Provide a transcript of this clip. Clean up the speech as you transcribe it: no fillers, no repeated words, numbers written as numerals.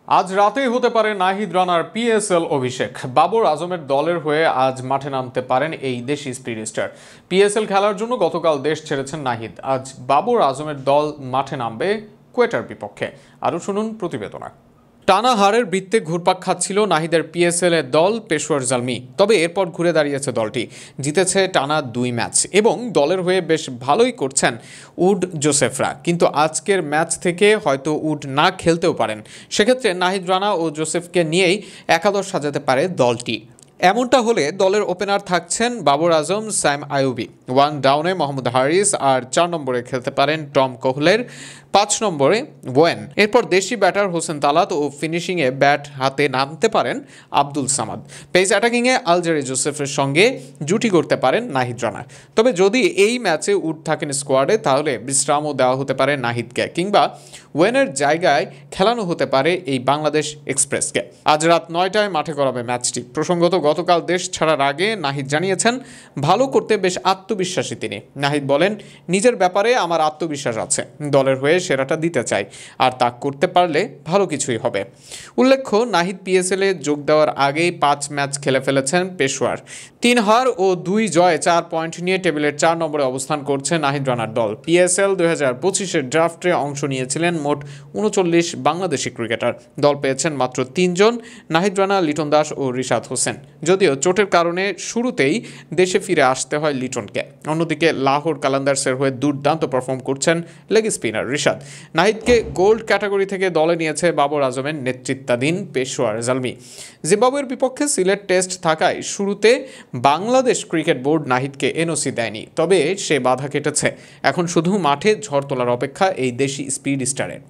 আজ রাতেই হতে পারে নাহিদ রানার পিএসএল অভিষেক। বাবর আজমের দলের হয়ে আজ মাঠে নামতে পারেন এই দেশি স্পিড স্টার। পিএসএল খেলার জন্য গতকাল দেশ ছেড়েছেন নাহিদ। আজ বাবর আজমের দল মাঠে নামবে কোয়েটার বিপক্ষে। আরও শুনুন প্রতিবেদনা। টানা হারের বৃত্তে ঘুরপাক খাচ্ছিল নাহিদের পিএসএল এর দল পেশোয়ার জালমি। তবে এরপর ঘুরে দাঁড়িয়েছে দলটি, জিতেছে টানা 2 ম্যাচ এবং দলের হয়ে বেশ ভালোই করছেন উড জোসেফরা। কিন্তু আজকের ম্যাচ থেকে হয়তো উড না খেলতেও পারেন। সেক্ষেত্রে নাহিদ রানা ও জোসেফকে নিয়েই একাদশ সাজাতে পারে দলটি। এমনটা হলে দলের ওপেনার থাকছেন বাবর আজম, স্যাম আইয়ুবি, 1 ডাউনে মোহাম্মদ হারিস, আর 4 নম্বরে খেলতে পারেন টম কোহলের, 5 নম্বরে ওয়েন। এরপর দেশি ব্যাটার হোসেন তালাত ও ফিনিশিংয়ে ব্যাট হাতে নামতে পারেন আব্দুল সামাদ। পেস অ্যাটাকিংয়ে আলজারি জোসেফের সঙ্গে জুটি করতে পারেন নাহিদ রানা। তবে যদি এই ম্যাচে উড থাকেন স্কোয়াডে, তাহলে বিশ্রামও দেওয়া হতে পারে নাহিদকে, কিংবা ওয়েনের জায়গায় খেলানো হতে পারে এই বাংলাদেশ এক্সপ্রেসকে। আজ রাত 9টায় মাঠে করাবে ম্যাচটি। প্রসঙ্গত, গতকাল দেশ ছাড়ার আগে নাহিদ জানিয়েছেন ভালো করতে বেশ আত্মবিশ্বাসী তিনি। নাহিদ বলেন, নিজের ব্যাপারে আমার আত্মবিশ্বাস আছে, দলের হয়ে সেরাটা দিতে চাই, আর তা করতে পারলে ভালো কিছুই হবে। উল্লেখ্য, নাহিদ পিএসএলে যোগ দেওয়ার আগেই 5 ম্যাচ খেলে ফেলেছেন পেশোয়ার। 3 হার ও 2 জয়ে 4 পয়েন্ট নিয়ে টেবিলের 4 নম্বরে অবস্থান করছে নাহিদ রানার দল। পিএসএল 2025-এর ড্রাফটে অংশ নিয়েছিলেন মোট 39 বাংলাদেশি ক্রিকেটার। দল পেয়েছেন মাত্র 3 জন, নাহিদ রানা, লিটন দাস ও রিশাদ হোসেন। যদিও চোটের কারণে শুরুতেই দেশে ফিরে আসতে হয় লিটনকে। অন্যদিকে লাহোর কালান্দার্সের হয়ে দুর্দান্ত পারফর্ম করছেন লেগ স্পিনার রিশাদ। নাহিদকে গোল্ড ক্যাটাগরি থেকে দলে নিয়েছে বাবর আজমের নেতৃত্বাধীন পেশোয়ার জালমি। জিম্বাবুয়ের বিপক্ষে সিলেট টেস্ট থাকায় শুরুতে বাংলাদেশ ক্রিকেট বোর্ড নাহিদকে এনওসি দেয়নি। তবে সে বাধা কেটেছে। এখন শুধু মাঠে ঝড় তোলার অপেক্ষা এই দেশি স্পিড স্টারের।